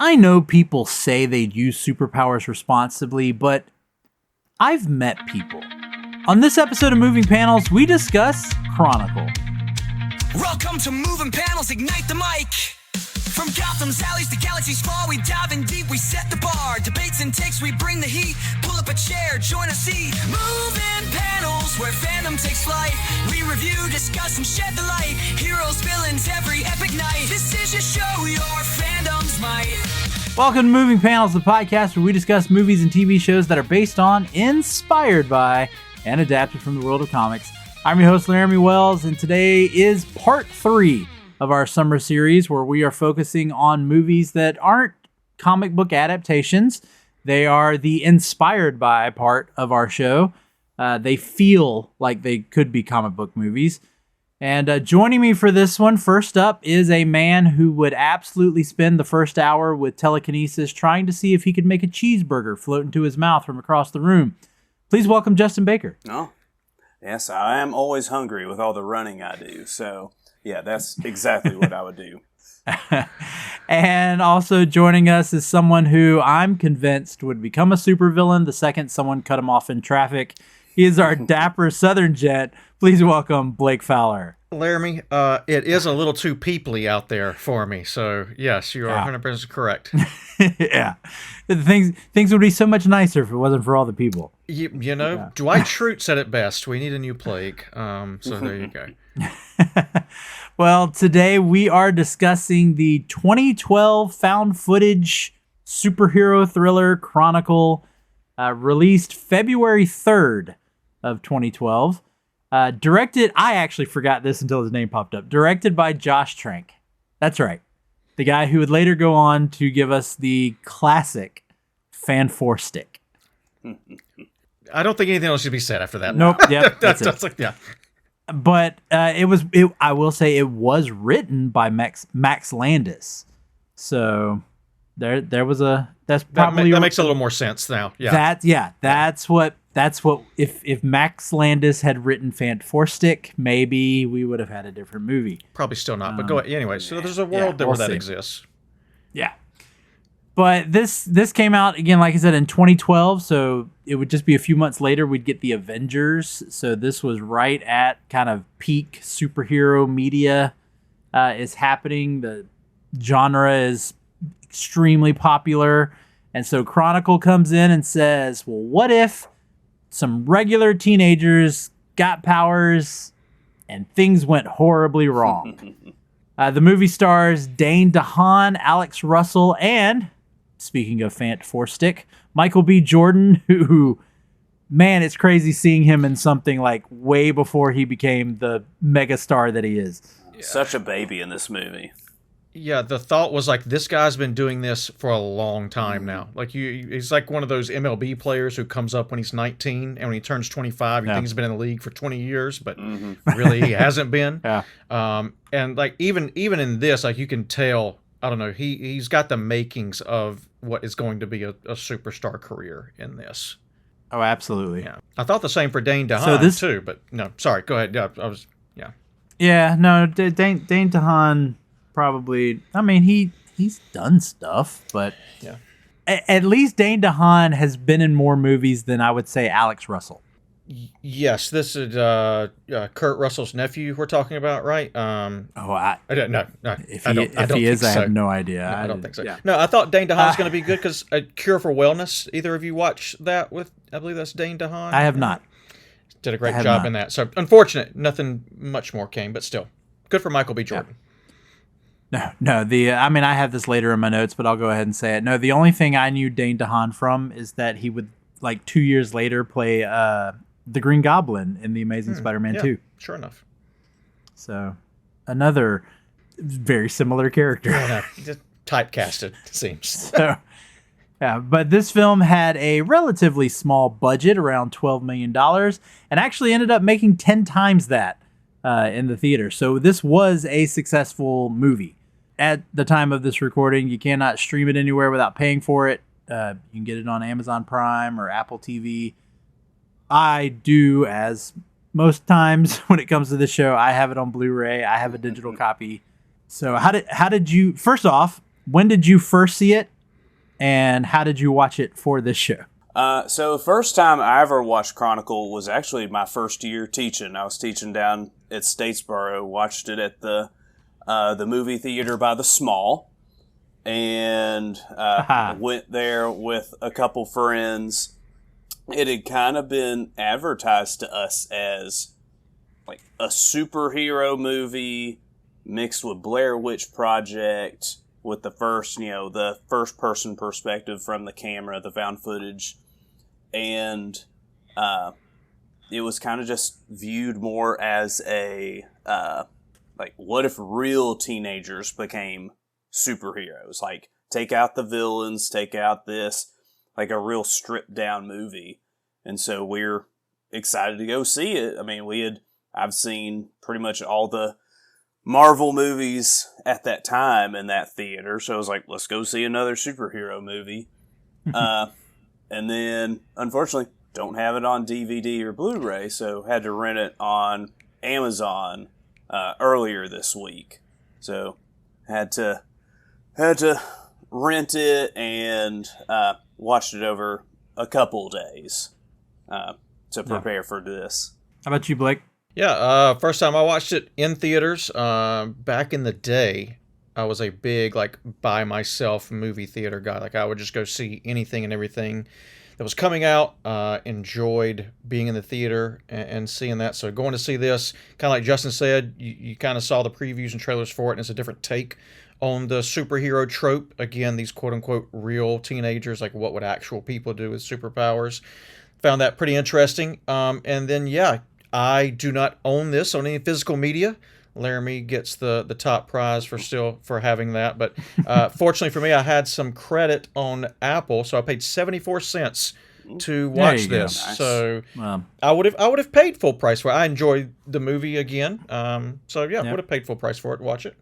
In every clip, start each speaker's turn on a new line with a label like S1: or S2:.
S1: I know people say they'd use superpowers responsibly, but I've met people. On this episode of Moving Panels, we discuss Chronicle.
S2: Welcome to Moving Panels, ignite the mic. From Gotham's alleys to galaxy's far, we dive in deep, we set the bar. Debates and takes, we bring the heat. Pull up a chair, join a seat. Moving Panels, where fandom takes flight. We review, discuss, and shed the light. Heroes, villains, every epic night. This is your show, your fandom's might.
S1: Welcome to Moving Panels, the podcast where we discuss movies and TV shows that are based on, inspired by, and adapted from the world of comics. I'm your host, Laramy Wells, and today is part 3 of our summer series where we are focusing on movies that aren't comic book adaptations. They are the inspired by part of our show. They feel like they could be comic book movies. And joining me for this one, first up, is a man who would absolutely spend the first hour with telekinesis trying to see if he could make a cheeseburger float into his mouth from across the room. Please welcome Justin Baker.
S3: Oh, yes, I am always hungry with all the running I do, so... yeah, that's exactly what I would do.
S1: And also joining us is someone who I'm convinced would become a supervillain the second someone cut him off in traffic. He is our dapper Southern gent. Please welcome Blake Fowler.
S4: Laramy, it is a little too peoply out there for me, so yes, you are 100% correct.
S1: Yeah. Things would be so much nicer if it wasn't for all the people.
S4: You know, Dwight Schrute said it best. We need a new plague. So there you go.
S1: Well, today we are discussing the 2012 found footage superhero thriller Chronicle, released February 3rd of 2012. Directed, I actually forgot this until his name popped up. Directed by Josh Trank. That's right. The guy who would later go on to give us the classic Fan 4 Stick.
S4: I don't think anything else should be said after that.
S1: Nope. Yep. That's it.
S4: Yeah.
S1: But I will say it was written by Max Landis. So there was that's probably
S4: that makes a little more sense now. Yeah.
S1: That's what if Max Landis had written Fan 4 Stick, maybe we would have had a different movie.
S4: Probably still not, but go ahead. Anyway, so there's a world where that exists.
S1: Yeah. But this came out, again, like I said, in 2012, so it would just be a few months later we'd get the Avengers. So this was right at kind of peak superhero media is happening. The genre is extremely popular. And so Chronicle comes in and says, well, what if some regular teenagers got powers and things went horribly wrong? The movie stars Dane DeHaan, Alex Russell, and... speaking of Fan 4 Stick, Michael B. Jordan, who, man, it's crazy seeing him in something like way before he became the megastar that he is.
S3: Yeah. Such a baby in this movie.
S4: Yeah, the thought was like, this guy's been doing this for a long time now. Like he's like one of those MLB players who comes up when he's 19, and when he turns 25, you think he's been in the league for 20 years, but really he hasn't been.
S1: Yeah.
S4: And like even in this, like you can tell, I don't know, he's got the makings of what is going to be a superstar career in this.
S1: Oh, absolutely.
S4: Yeah. I thought the same for Dane DeHaan too, but no, sorry, go ahead. Yeah,
S1: Yeah, no, Dane DeHaan probably, I mean, he's done stuff, but
S4: yeah.
S1: At least Dane DeHaan has been in more movies than I would say Alex Russell.
S4: Yes, this is Kurt Russell's nephew we're talking about, right?
S1: I
S4: don't know.
S1: If he is, I have no idea.
S4: No, I don't think so.
S1: Yeah.
S4: No, I thought Dane DeHaan's going to be good because A Cure for Wellness. Either of you watch that with? I believe that's Dane DeHaan.
S1: I have not.
S4: Did a great job in that. So unfortunate, nothing much more came, but still good for Michael B. Jordan.
S1: No. I mean, I have this later in my notes, but I'll go ahead and say it. No, the only thing I knew Dane DeHaan from is that he would, like 2 years later, play the Green Goblin in The Amazing Spider-Man 2.
S4: Sure enough.
S1: So, another very similar character.
S4: Yeah, just typecasted, it seems.
S1: So, yeah, but this film had a relatively small budget, around $12 million, and actually ended up making 10 times that in the theater. So this was a successful movie. At the time of this recording, you cannot stream it anywhere without paying for it. You can get it on Amazon Prime or Apple TV. I do, as most times when it comes to this show, I have it on Blu-ray. I have a digital copy. So how did you, first off, when did you first see it? and how did you watch it for this show?
S3: So the first time I ever watched Chronicle was actually my first year teaching. I was teaching down at Statesboro, watched it at the movie theater by the Small, and went there with a couple friends. It had kind of been advertised to us as like a superhero movie mixed with Blair Witch Project, with the first person perspective from the camera, the found footage. And it was kind of just viewed more as a, like, what if real teenagers became superheroes? Like, take out the villains, take out this, like a real stripped down movie. And so we're excited to go see it. I mean, I've seen pretty much all the Marvel movies at that time in that theater. So I was like, let's go see another superhero movie. And then, unfortunately, don't have it on DVD or Blu-ray, so had to rent it on Amazon earlier this week. So had to rent it and watched it over a couple days to prepare for this.
S1: How about you, Blake?
S4: Yeah, first time I watched it in theaters, back in the day, I was a big, like, by myself movie theater guy. Like, I would just go see anything and everything that was coming out. Enjoyed being in the theater and seeing that. So going to see this, kind of like Justin said, you kind of saw the previews and trailers for it, and it's a different take on the superhero trope. Again, these quote-unquote real teenagers, like what would actual people do with superpowers. Found that pretty interesting. And then, yeah, I do not own this on any physical media. Laramy gets the top prize for having that. But fortunately for me, I had some credit on Apple, so I paid 74 cents to watch this.
S3: Nice.
S4: So I would have paid full price for it. I enjoyed the movie again. So yeah, would have paid full price for it to watch it.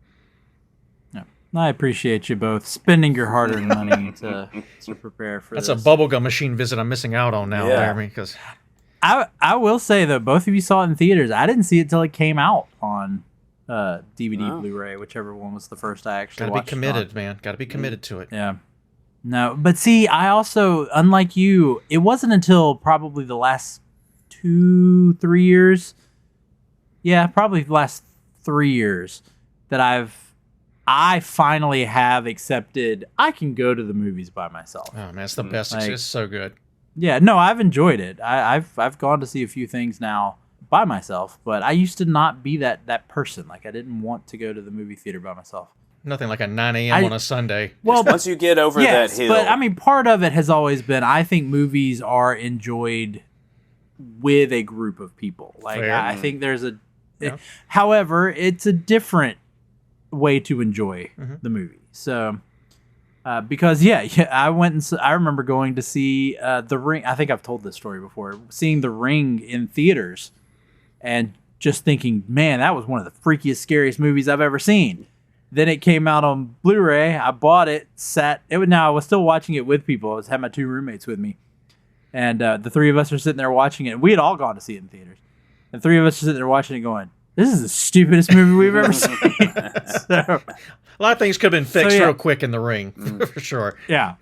S1: Yeah. I appreciate you both spending your hard-earned money to prepare for
S4: That's
S1: this.
S4: a bubblegum machine visit I'm missing out on now, Laramy, because
S1: I will say, though, both of you saw it in theaters. I didn't see it till it came out on DVD, Blu-ray, whichever one was the first I actually watched.
S4: Gotta be committed, man. Gotta be committed to it.
S1: Yeah. No, but see, I also, unlike you, it wasn't until probably the last 2-3 years. Yeah, probably the last 3 years that I finally have accepted I can go to the movies by myself.
S4: Oh man, it's the best.
S1: Like,
S4: It's so good.
S1: Yeah, no, I've enjoyed it. I've gone to see a few things now by myself, but I used to not be that person. Like, I didn't want to go to the movie theater by myself.
S4: Nothing like a 9 a.m. on a Sunday.
S1: Well,
S3: once you get over that hill.
S1: But I mean, part of it has always been, I think movies are enjoyed with a group of people. Like, I think there's however, it's a different way to enjoy the movie. So, because I remember going to see The Ring. I think I've told this story before. Seeing The Ring in theaters, and just thinking, man, that was one of the freakiest, scariest movies I've ever seen. Then it came out on Blu-ray. I bought it, I was still watching it with people. I had my 2 roommates with me, and the 3 of us are sitting there watching it. We had all gone to see it in theaters, and 3 of us are sitting there watching it, going, "This is the stupidest movie we've ever seen." So,
S4: a lot of things could have been fixed real quick in The Ring, for sure.
S1: Yeah.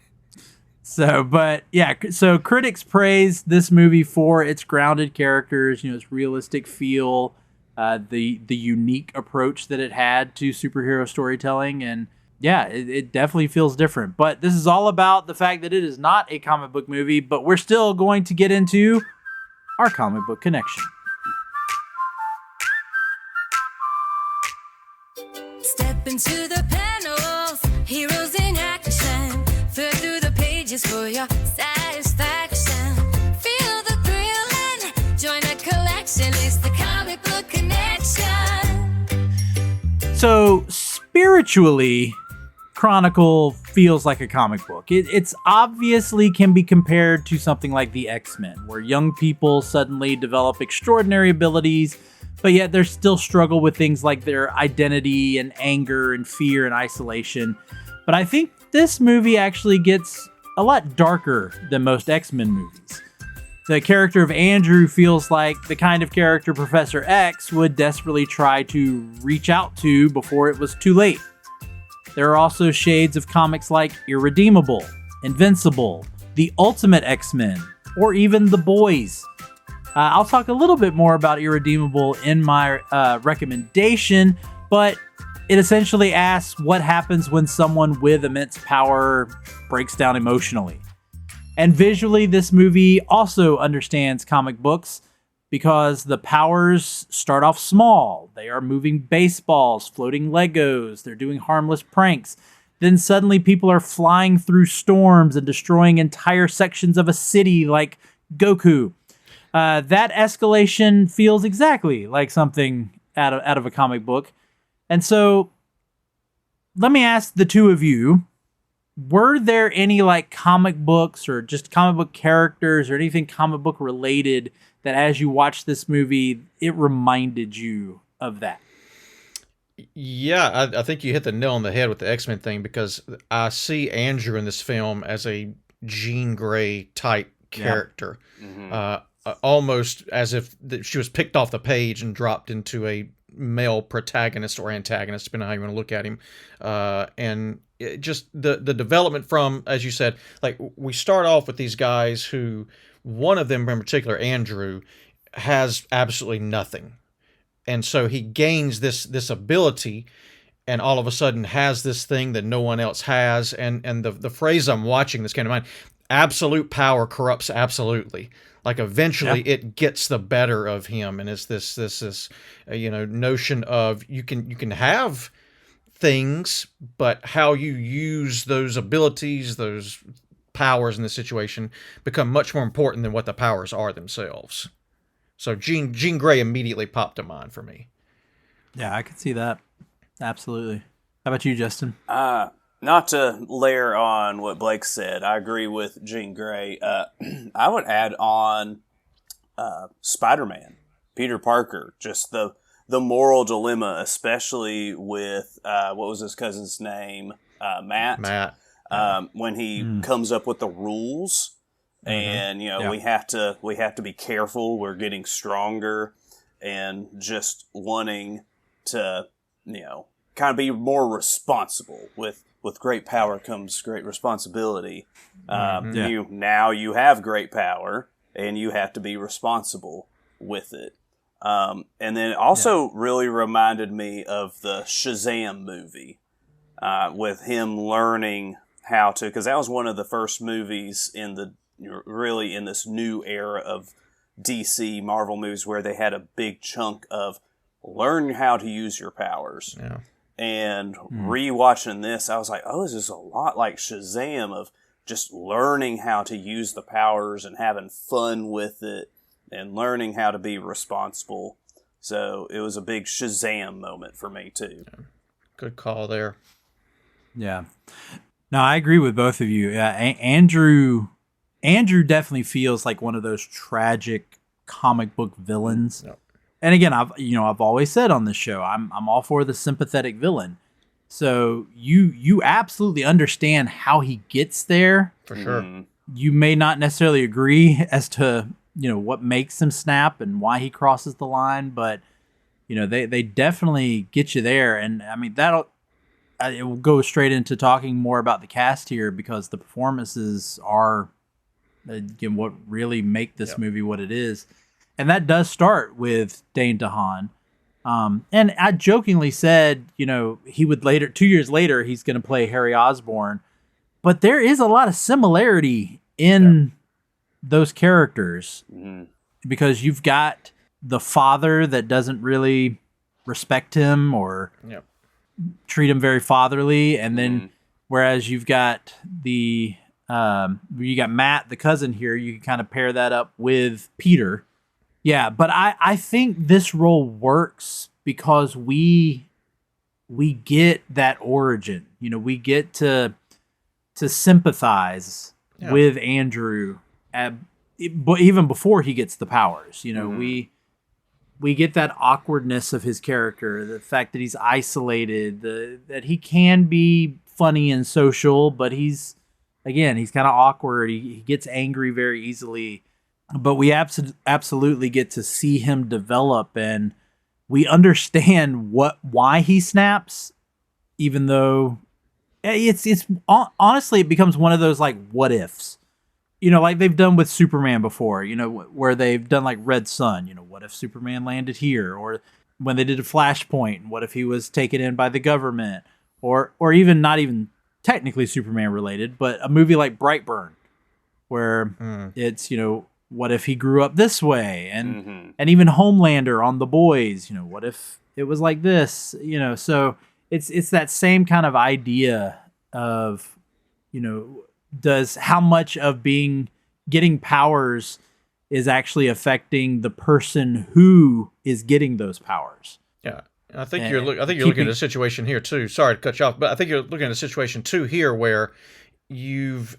S1: So critics praise this movie for its grounded characters, its realistic feel, the unique approach that it had to superhero storytelling, and it definitely feels different. But this is all about the fact that it is not a comic book movie, but we're still going to get into our comic book connection.
S5: Step into the panels, heroes in action. Flip through the pages for your satisfaction. Feel the thrill and join a collection. It's the comic book connection.
S1: So spiritually, Chronicle feels like a comic book. It's obviously can be compared to something like the X-Men, where young people suddenly develop extraordinary abilities, but yet they still struggle with things like their identity and anger and fear and isolation. But I think this movie actually gets a lot darker than most X-Men movies. The character of Andrew feels like the kind of character Professor X would desperately try to reach out to before it was too late. There are also shades of comics like Irredeemable, Invincible, The Ultimate X-Men, or even The Boys. I'll talk a little bit more about Irredeemable in my recommendation, but it essentially asks what happens when someone with immense power breaks down emotionally. And visually, this movie also understands comic books because the powers start off small. They are moving baseballs, floating Legos, they're doing harmless pranks. Then suddenly people are flying through storms and destroying entire sections of a city like Goku. That escalation feels exactly like something out of a comic book. And so, let me ask the two of you, were there any like comic books or just comic book characters or anything comic book related that as you watched this movie, it reminded you of that?
S4: Yeah, I think you hit the nail on the head with the X-Men thing, because I see Andrew in this film as a Jean Grey type character. Almost as if she was picked off the page and dropped into a male protagonist or antagonist, depending on how you want to look at him. And just the development from, as you said, like we start off with these guys who, one of them in particular, Andrew, has absolutely nothing. And so he gains this ability and all of a sudden has this thing that no one else has. And the phrase I'm watching this came to mind: absolute power corrupts absolutely. Like eventually it gets the better of him, and it's this notion of you can have things, but how you use those abilities, those powers in this situation become much more important than what the powers are themselves. So Jean Grey immediately popped to mind for me.
S1: Yeah, I could see that. Absolutely. How about you, Justin?
S3: Not to layer on what Blake said, I agree with Jean Grey. I would add on Spider-Man, Peter Parker, just the moral dilemma, especially with, what was his cousin's name? Matt. When he comes up with the rules, and we have to be careful. We're getting stronger, and just wanting to kind of be more responsible. With great power comes great responsibility. You have great power, and you have to be responsible with it. And then it also really reminded me of the Shazam movie, with him learning how to, because that was one of the first movies in this new era of DC Marvel movies where they had a big chunk of learn how to use your powers. Yeah. And rewatching this, I was like, oh, this is a lot like Shazam, of just learning how to use the powers and having fun with it and learning how to be responsible. So it was a big Shazam moment for me, too.
S4: Yeah. Good call there.
S1: Yeah. No, I agree with both of you. Andrew definitely feels like one of those tragic comic book villains. Yep. And again, I've always said on this show, I'm all for the sympathetic villain. So you absolutely understand how he gets there.
S4: For sure.
S1: You may not necessarily agree as to, what makes him snap and why he crosses the line, but they definitely get you there. And I mean, it will go straight into talking more about the cast here, because the performances are, again, what really make this movie what it is. And that does start with Dane DeHaan. And I jokingly said, he would 2 years later, he's going to play Harry Osborn. But there is a lot of similarity in those characters, because you've got the father that doesn't really respect him or treat him very fatherly. And then whereas you've got you got Matt, the cousin here, you can kind of pair that up with Peter. Yeah, but I think this role works because we get that origin. We get to sympathize with Andrew, but even before he gets the powers. We get that awkwardness of his character, the fact that he's isolated, that he can be funny and social, but he's kind of awkward. He gets angry very easily. But we absolutely get to see him develop, and we understand why he snaps, even though Honestly, it becomes one of those like what ifs. Like they've done with Superman before, where they've done like Red Sun, what if Superman landed here? Or when they did a Flashpoint, what if he was taken in by the government? Or even not even technically Superman related, but a movie like Brightburn, where it's, what if he grew up this way? And even Homelander on The Boys, what if it was like this? So it's that same kind of idea of, does how much of getting powers is actually affecting the person who is getting those powers.
S4: Yeah. I think you're looking at a situation here too. Sorry to cut you off, but I think you're looking at a situation too here where you've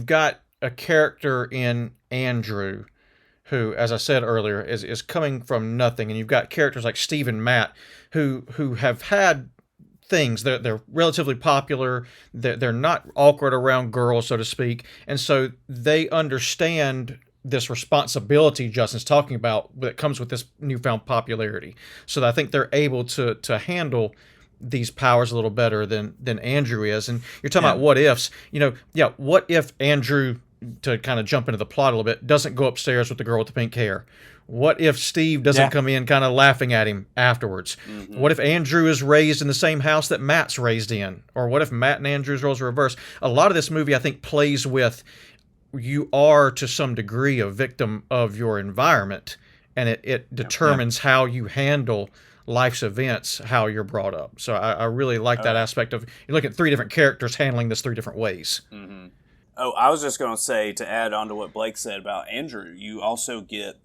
S4: got a character in Andrew who, as I said earlier, is coming from nothing, and you've got characters like Steve and Matt who have had things. They're relatively popular. They're not awkward around girls, so to speak, and so they understand this responsibility Justin's talking about that comes with this newfound popularity. So I think they're able to handle these powers a little better than Andrew is. And you're talking about what ifs. What if Andrew, to kind of jump into the plot a little bit, doesn't go upstairs with the girl with the pink hair? What if Steve doesn't come in kind of laughing at him afterwards? What if Andrew is raised in the same house that Matt's raised in? Or what if Matt and Andrew's roles are reversed? A lot of this movie, I think, plays with you are to some degree a victim of your environment, and it determines how you handle life's events, how you're brought up. So I really like that aspect of, you look at three different characters handling this three different ways.
S3: Oh, I was just going to say, to add on to what Blake said about Andrew, you also get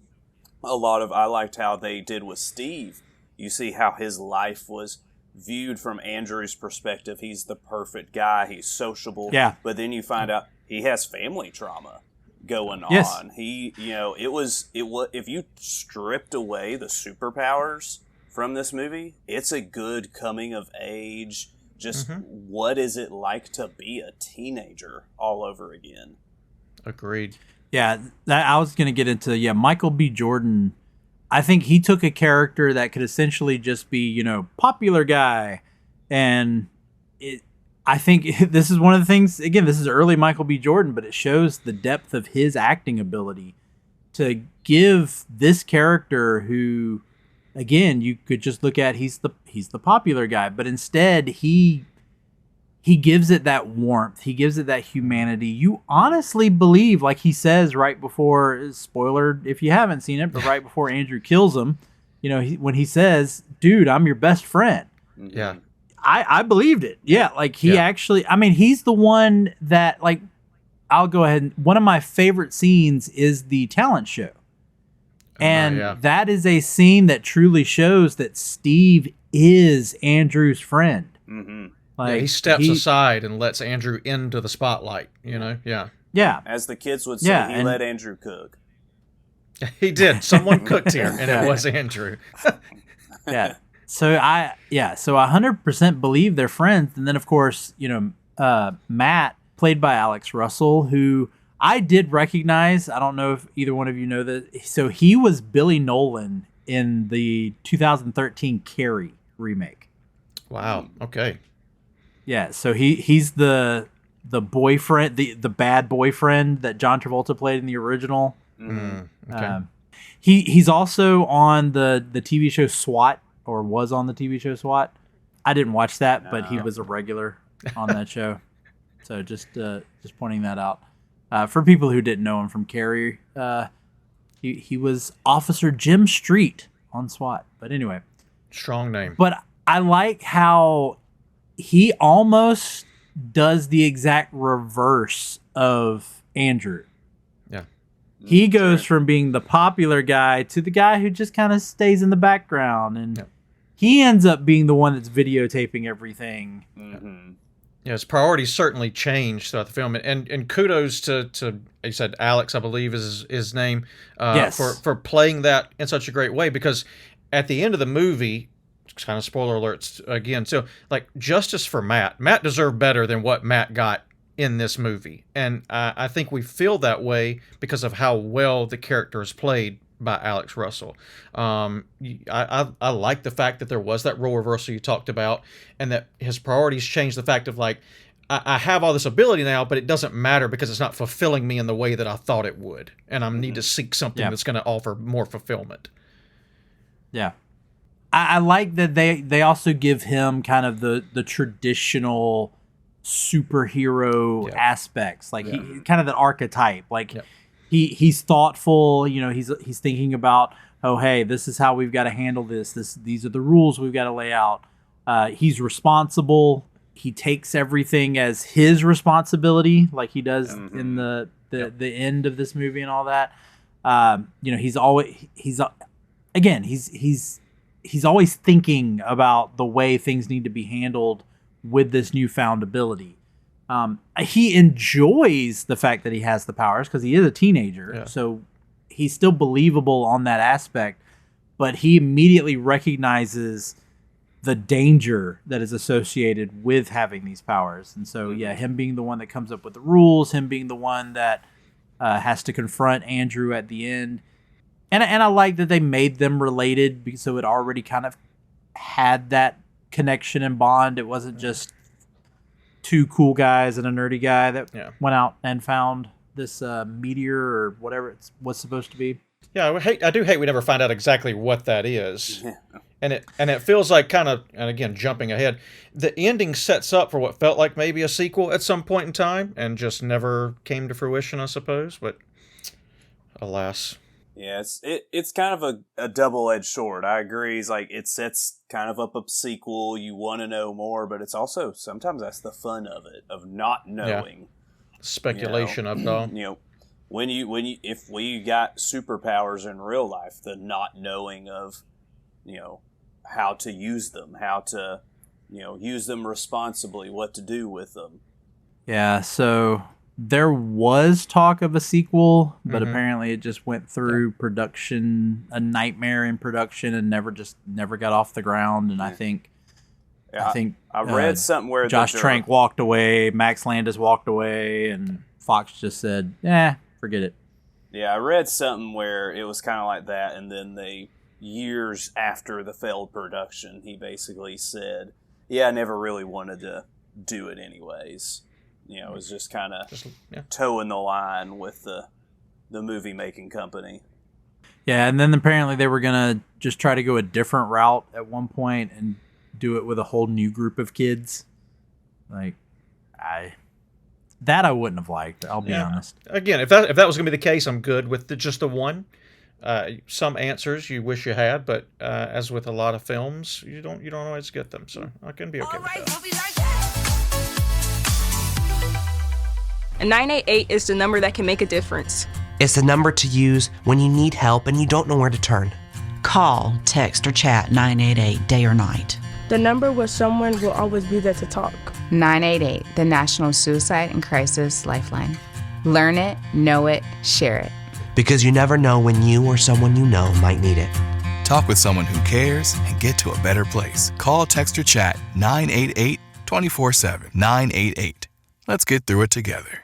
S3: a lot of, I liked how they did with Steve. You see how his life was viewed from Andrew's perspective. He's the perfect guy. He's sociable. Yeah. But then you find out he has family trauma going on. He, it was, if you stripped away the superpowers from this movie, it's a good coming of age. Just what is it like to be a teenager all over again?
S4: Agreed.
S1: Yeah, I was going to get into, Michael B. Jordan. I think he took a character that could essentially just be, popular guy. And I think this is one of the things, again, this is early Michael B. Jordan, but it shows the depth of his acting ability to give this character who, again, you could just look at, he's the popular guy, but instead he gives it that warmth. He gives it that humanity. You honestly believe, like he says right before, spoiler if you haven't seen it, but right before Andrew kills him, when he says, dude, I'm your best friend.
S4: Yeah.
S1: I believed it. Yeah. Like he actually, he's the one that, like, I'll go ahead. One of my favorite scenes is the talent show. And that is a scene that truly shows that Steve is Andrew's friend. Like,
S4: he steps aside and lets Andrew into the spotlight, Yeah.
S3: As the kids would say, he let Andrew cook.
S4: He did. Someone cooked here, and it was Andrew.
S1: So I 100% believe they're friends. And then, of course, Matt, played by Alex Russell, who I did recognize. I don't know if either one of you know that. So he was Billy Nolan in the 2013 Carrie remake.
S4: Wow. Okay.
S1: Yeah. So he's the boyfriend, the bad boyfriend that John Travolta played in the original.
S4: Okay.
S1: He's also on the TV show SWAT, or was on the TV show SWAT. I didn't watch that, but he was a regular on that show. So just pointing that out. For people who didn't know him from Carrie, he was Officer Jim Street on SWAT. But anyway.
S4: Strong name.
S1: But I like how he almost does the exact reverse of Andrew.
S4: Yeah.
S1: He goes from being the popular guy to the guy who just kind of stays in the background. And he ends up being the one that's videotaping everything.
S4: Yeah, his priorities certainly changed throughout the film, and kudos to you said Alex, I believe is his name, for playing that in such a great way. Because at the end of the movie, kind of spoiler alerts again, so like justice for Matt. Matt deserved better than what Matt got in this movie, and I think we feel that way because of how well the character is played by Alex Russell. I like the fact that there was that role reversal you talked about, and that his priorities changed. The fact of like, I have all this ability now, but it doesn't matter because it's not fulfilling me in the way that I thought it would, and I need to seek something that's going to offer more fulfillment.
S1: Yeah. I like that they also give him kind of the traditional superhero aspects, like he kind of the archetype. Like he's thoughtful. You know, he's thinking about, oh hey, this is how we've got to handle this. These are the rules we've got to lay out. He's responsible. He takes everything as his responsibility, like he does in the end of this movie and all that. You know, he's always thinking about the way things need to be handled with this newfound ability. He enjoys the fact that he has the powers because he is a teenager, so he's still believable on that aspect, but he immediately recognizes the danger that is associated with having these powers. And so, him being the one that comes up with the rules, him being the one that has to confront Andrew at the end. And I like that they made them related, because so it already kind of had that connection and bond. It wasn't just two cool guys and a nerdy guy that went out and found this meteor or whatever it was supposed to be.
S4: Yeah, I do hate we never find out exactly what that is. And it feels like kind of, and again, jumping ahead, the ending sets up for what felt like maybe a sequel at some point in time and just never came to fruition, I suppose. But alas.
S3: Yeah, it's kind of a double-edged sword. I agree. It's like it sets kind of up a sequel. You want to know more, but it's also sometimes that's the fun of it, of not knowing.
S4: Speculation of it all.
S3: You know, if we got superpowers in real life, the not knowing of, you know, how to use them, how to, you know, use them responsibly, what to do with them.
S1: Yeah, so there was talk of a sequel, but apparently it just went through production, a nightmare in production, and never got off the ground. And I think
S3: I read something where
S1: Josh Trank walked away, Max Landis walked away, and Fox just said, forget it.
S3: Yeah, I read something where it was kind of like that, and then years after the failed production, he basically said, I never really wanted to do it anyways. You know, it was just kind of toeing the line with the movie making company.
S1: Yeah, and then apparently they were going to just try to go a different route at one point and do it with a whole new group of kids. Like, I wouldn't have liked, I'll be honest.
S4: Again, if that was going to be the case, I'm good with just the one. Some answers you wish you had, but as with a lot of films, you don't always get them. So I can be okay with that.
S6: A 988 is the number that can make a difference.
S7: It's the number to use when you need help and you don't know where to turn.
S8: Call, text, or chat 988 day or night.
S9: The number where someone will always be there to talk.
S10: 988, the National Suicide and Crisis Lifeline. Learn it, know it, share it.
S7: Because you never know when you or someone you know might need it.
S2: Talk with someone who cares and get to a better place. Call, text, or chat 988 24/7. 988. Let's get through it together.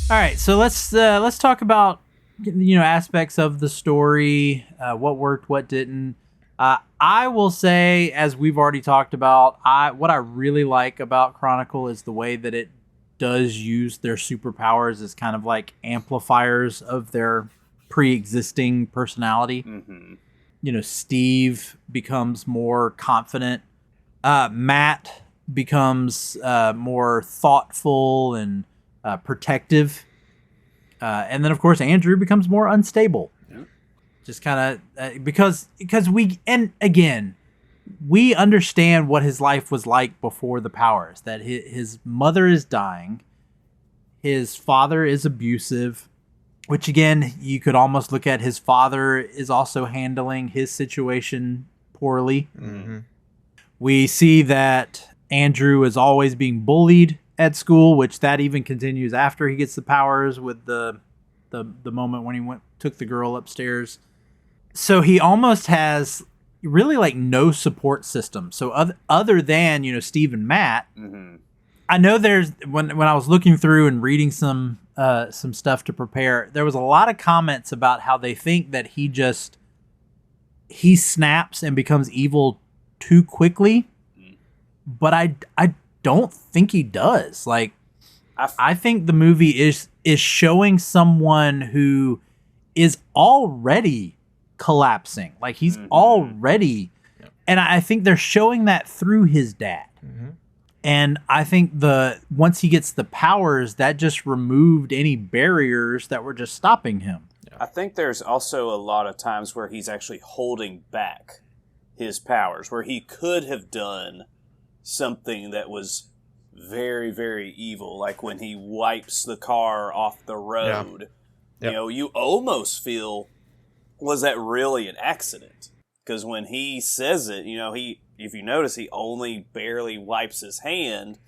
S1: All right, so let's talk about, you know, aspects of the story, what worked, what didn't. I will say, as we've already talked about, what I really like about Chronicle is the way that it does use their superpowers as kind of like amplifiers of their pre-existing personality. Mm-hmm. You know, Steve becomes more confident. Matt becomes more thoughtful and protective. And then, of course, Andrew becomes more unstable. Yeah. Just kind of because we understand what his life was like before the powers, that his mother is dying. His father is abusive, which, again, you could almost look at his father is also handling his situation poorly. Mm-hmm. We see that Andrew is always being bullied at school, which that even continues after he gets the powers with the moment when he took the girl upstairs. So he almost has really like no support system. So other than, you know, Steve and Matt, mm-hmm. I know there's when I was looking through and reading some some stuff to prepare, there was a lot of comments about how they think that he snaps and becomes evil too quickly, but I don't think he does. Like, I think the movie is showing someone who is already collapsing. Like, he's already, and I think they're showing that through his dad. And I think once he gets the powers, that just removed any barriers that were just stopping him.
S3: I think there's also a lot of times where he's actually holding back his powers, where he could have done something that was very, very evil, like when he wipes the car off the road. You know, you almost feel, was that really an accident? Because when he says it, you know, if you notice, he only barely wipes his hand.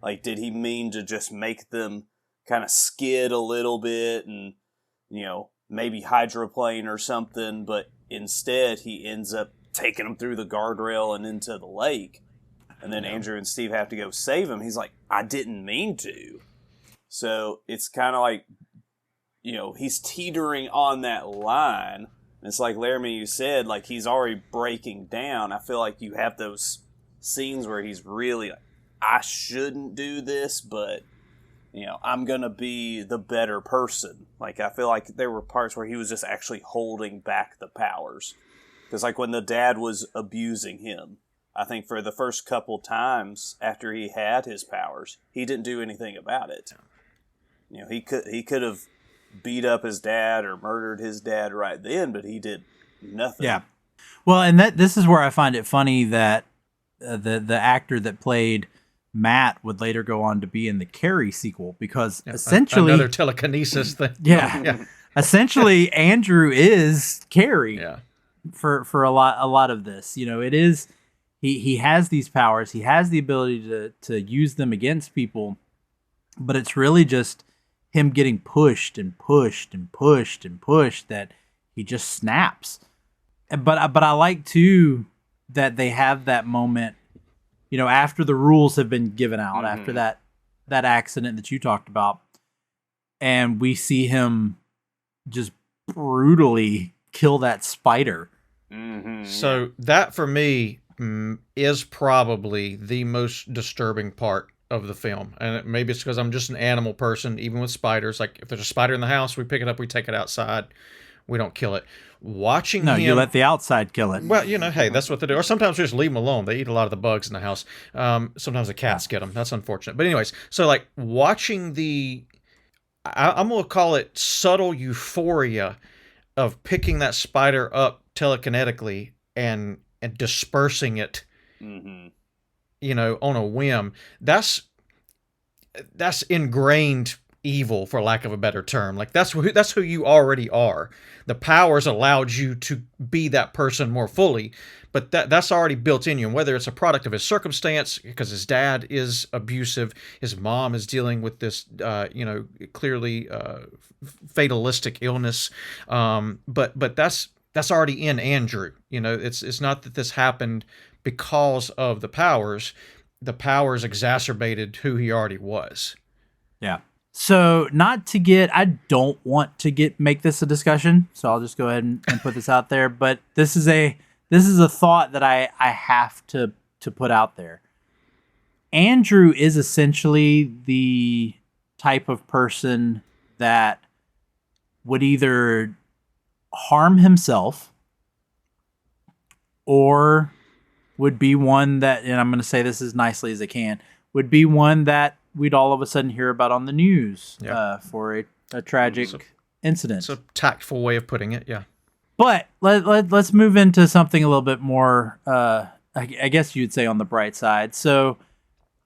S3: Like, did he mean to just make them kind of skid a little bit and, you know, maybe hydroplane or something? But instead, he ends up taking them through the guardrail and into the lake. And then Andrew and Steve have to go save him. He's like, I didn't mean to. So it's kind of like, you know, he's teetering on that line. It's like Laramy, you said, like, he's already breaking down. I feel like you have those scenes where he's really like, I shouldn't do this, but, you know, I'm going to be the better person. Like, I feel like there were parts where he was just actually holding back the powers. Because, like, when the dad was abusing him, I think for the first couple times after he had his powers, he didn't do anything about it. You know, he could have beat up his dad or murdered his dad right then, but he did nothing.
S1: Yeah. Well, and this is where I find it funny that the actor that played Matt would later go on to be in the Carrie sequel, because essentially
S4: another telekinesis thing.
S1: Yeah. Essentially Andrew is Carrie.
S4: Yeah.
S1: For a lot of this. You know, it is he has these powers, he has the ability to use them against people, but it's really just him getting pushed and pushed and pushed and pushed that he just snaps. But I like too that they have that moment, you know, after the rules have been given out, after that accident that you talked about, and we see him just brutally kill that spider.
S4: So that for me is probably the most disturbing part of the film, and maybe it's because I'm just an animal person. Even with spiders, like if there's a spider in the house, we pick it up, we take it outside, we don't kill it. Watching him,
S1: you let the outside kill it.
S4: Well, you know, hey, that's what they do. Or sometimes we just leave them alone. They eat a lot of the bugs in the house. Sometimes the cats get them. That's unfortunate. But anyways, so like watching I'm gonna call it subtle euphoria of picking that spider up telekinetically and dispersing it, you know, on a whim. That's ingrained evil, for lack of a better term. Like that's who you already are. The powers allowed you to be that person more fully, but that's already built in you. And whether it's a product of his circumstance, because his dad is abusive, his mom is dealing with this, you know, clearly fatalistic illness, but that's already in Andrew. You know, it's not that this happened because of the powers. The powers exacerbated who he already was.
S1: Yeah. So I don't want to make this a discussion, so I'll just go ahead and put this out there. But this is a thought that I have to put out there. Andrew is essentially the type of person that would either harm himself or would be one that, and I'm going to say this as nicely as I can, would be one that we'd all of a sudden hear about on the news for a tragic incident.
S4: It's a tactful way of putting it, yeah.
S1: But let's move into something a little bit more, I guess you'd say on the bright side. So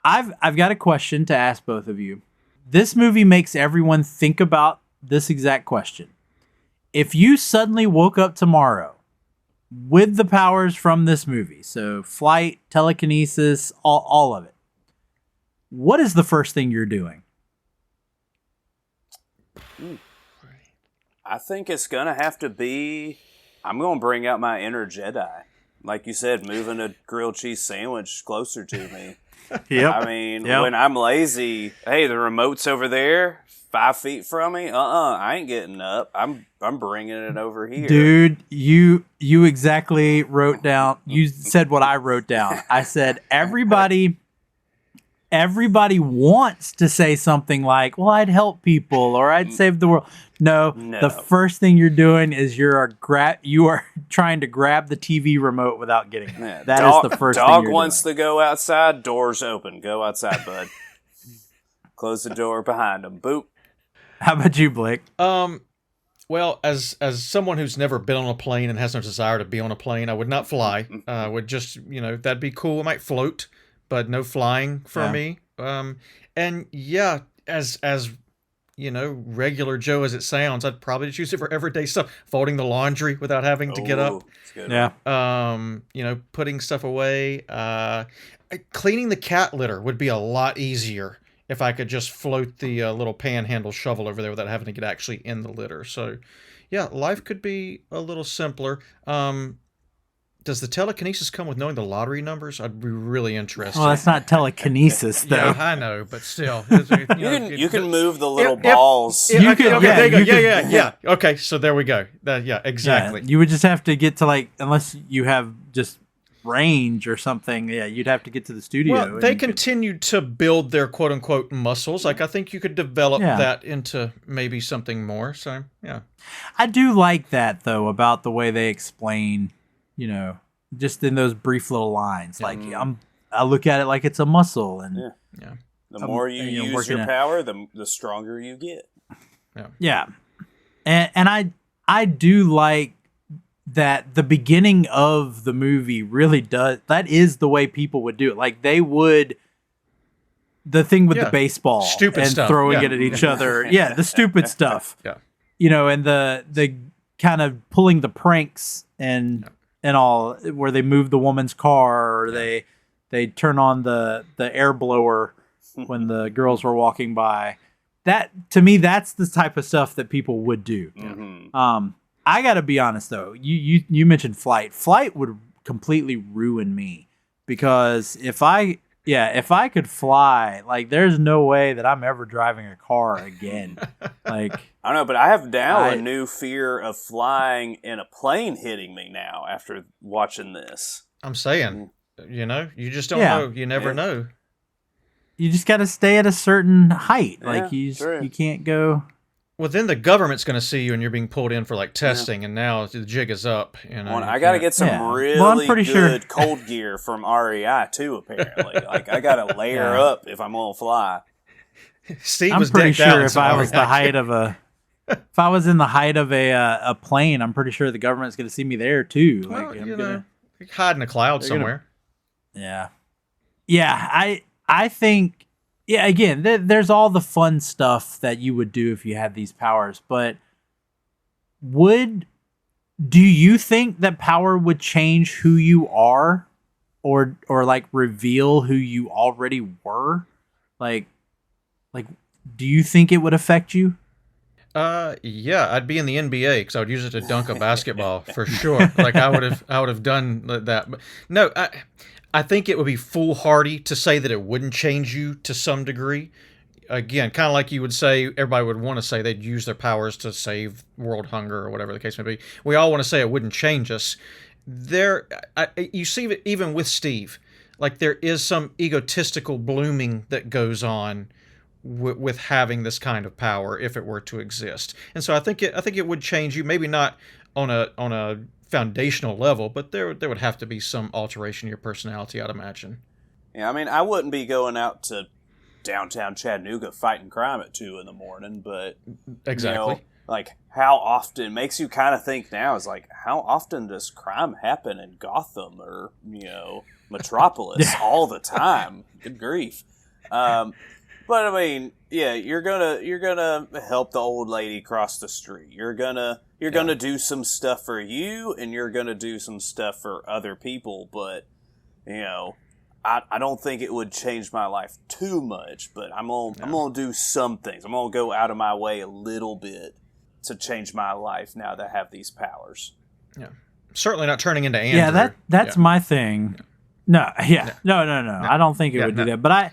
S1: I've got a question to ask both of you. This movie makes everyone think about this exact question. If you suddenly woke up tomorrow with the powers from this movie, so flight, telekinesis, all of it, what is the first thing you're doing?
S3: I think it's going to have to be, I'm going to bring out my inner Jedi. Like you said, moving a grilled cheese sandwich closer to me.
S1: Yep.
S3: I mean, when I'm lazy, hey, the remote's over there, 5 feet from me. I ain't getting up. I'm bringing it over here,
S1: dude. You exactly wrote down. You said what I wrote down. I said everybody wants to say something like, "Well, I'd help people or I'd save the world." No. The first thing you're doing is you are trying to grab the TV remote without getting it.
S3: Yeah,
S1: That is the first thing
S3: dog
S1: you're
S3: wants
S1: doing.
S3: to go outside. Doors open. Go outside, bud. Close the door behind him. Boop.
S1: How about you, Blake?
S4: Well, as someone who's never been on a plane and has no desire to be on a plane, I would not fly. Would just, that'd be cool. I might float, but no flying for me. And yeah, as regular Joe as it sounds, I'd probably just use it for everyday stuff. Folding the laundry without having to get up.
S1: Yeah.
S4: Putting stuff away. Cleaning the cat litter would be a lot easier if I could just float the little panhandle shovel over there without having to get actually in the litter. So, yeah, life could be a little simpler. Does the telekinesis come with knowing the lottery numbers? I'd be really interested.
S1: Well, that's not telekinesis, though.
S4: Yeah, I know, but still.
S3: You can move the little balls.
S4: There you go. Yeah. Okay, so there we go. Exactly.
S1: Yeah, you would just have to get to, unless you have just range or something, you'd have to get to the studio.
S4: Well, they continued to build their quote-unquote muscles. I think you could develop that into maybe something more. So, yeah.
S1: I do like that, though, about the way they explain, just in those brief little lines. Like, I look at it like it's a muscle. And
S3: the more you use your power, the stronger you get.
S1: Yeah. And I do like that the beginning of the movie really does. That is the way people would do it. Like, they would. The thing with the baseball
S4: stupid
S1: and
S4: stuff.
S1: throwing it at each other. Yeah, the stupid stuff.
S4: Yeah.
S1: And the kind of pulling the pranks and all, where they move the woman's car, or they turn on the air blower when the girls were walking by. That, to me, that's the type of stuff that people would do.
S3: Mm-hmm.
S1: I gotta be honest though. You mentioned flight. Flight would completely ruin me, because if I could fly, there's no way that I'm ever driving a car again. I
S3: don't know, but I have now a new fear of flying in a plane hitting me now after watching this.
S4: I'm saying, you just don't know. You never know.
S1: You just got to stay at a certain height. You can't go.
S4: Well, then the government's going to see you and you're being pulled in for testing, and now the jig is up.
S3: I got to get some really good cold gear from REI too. Apparently, I got to layer up if I'm gonna fly.
S4: Steve
S1: I'm
S4: was
S1: pretty
S4: decked out
S1: sure
S4: in
S1: if I was the height of if I was in the height of a plane, I'm pretty sure the government's going to see me there too.
S4: Well, hide in a cloud somewhere.
S1: Yeah. I think. Yeah, again, there's all the fun stuff that you would do if you had these powers, but do you think that power would change who you are, or reveal who you already were? Like, do you think it would affect you?
S4: Yeah, I'd be in the NBA because I would use it to dunk a basketball for sure. I would have done that. But no, I think it would be foolhardy to say that it wouldn't change you to some degree. Again, kind of like you would say, everybody would want to say they'd use their powers to save world hunger or whatever the case may be. We all want to say it wouldn't change us. You see it even with Steve. There is some egotistical blooming that goes on with having this kind of power if it were to exist. And so I think it would change you, maybe not on a foundational level, but there would have to be some alteration in your personality, I'd imagine.
S3: Yeah, I wouldn't be going out to downtown Chattanooga fighting crime at 2 a.m, but
S4: exactly.
S3: How often makes you kind of think now is how often does crime happen in Gotham or Metropolis all the time? Good grief. But you're gonna help the old lady cross the street. You're gonna do some stuff for you, and you're gonna do some stuff for other people. But I don't think it would change my life too much. But I'm gonna do some things. I'm gonna go out of my way a little bit to change my life now that I have these powers.
S4: Yeah, certainly not turning into Andrew.
S1: Yeah, that's my thing. No, yeah. No. I don't think it would do that. But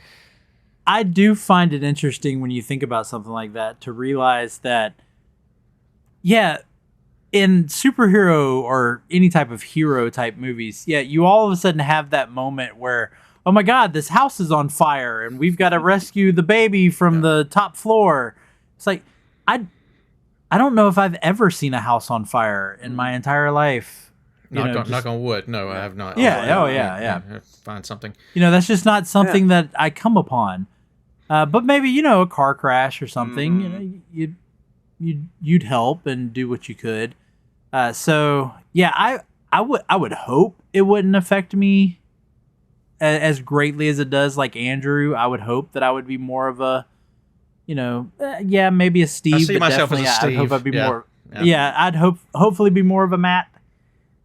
S1: I do find it interesting when you think about something like that to realize that, yeah, in superhero or any type of hero type movies, yeah, you all of a sudden have that moment where, oh my God, this house is on fire and we've got to rescue the baby from the top floor. It's like, I don't know if I've ever seen a house on fire in my entire life.
S4: Knock on wood. No, I have not.
S1: Yeah.
S4: Find something.
S1: That's just not something that I come upon. But maybe, a car crash or something, you'd help and do what you could. So yeah, I would hope it wouldn't affect me as greatly as it does. Like Andrew, I would hope that I would be more of a, maybe a Steve.
S4: I see
S1: but
S4: myself as
S1: definitely
S4: a Steve.
S1: I'd hope I'd be more.
S4: Yeah.
S1: Yeah, I'd hopefully be more of a Matt.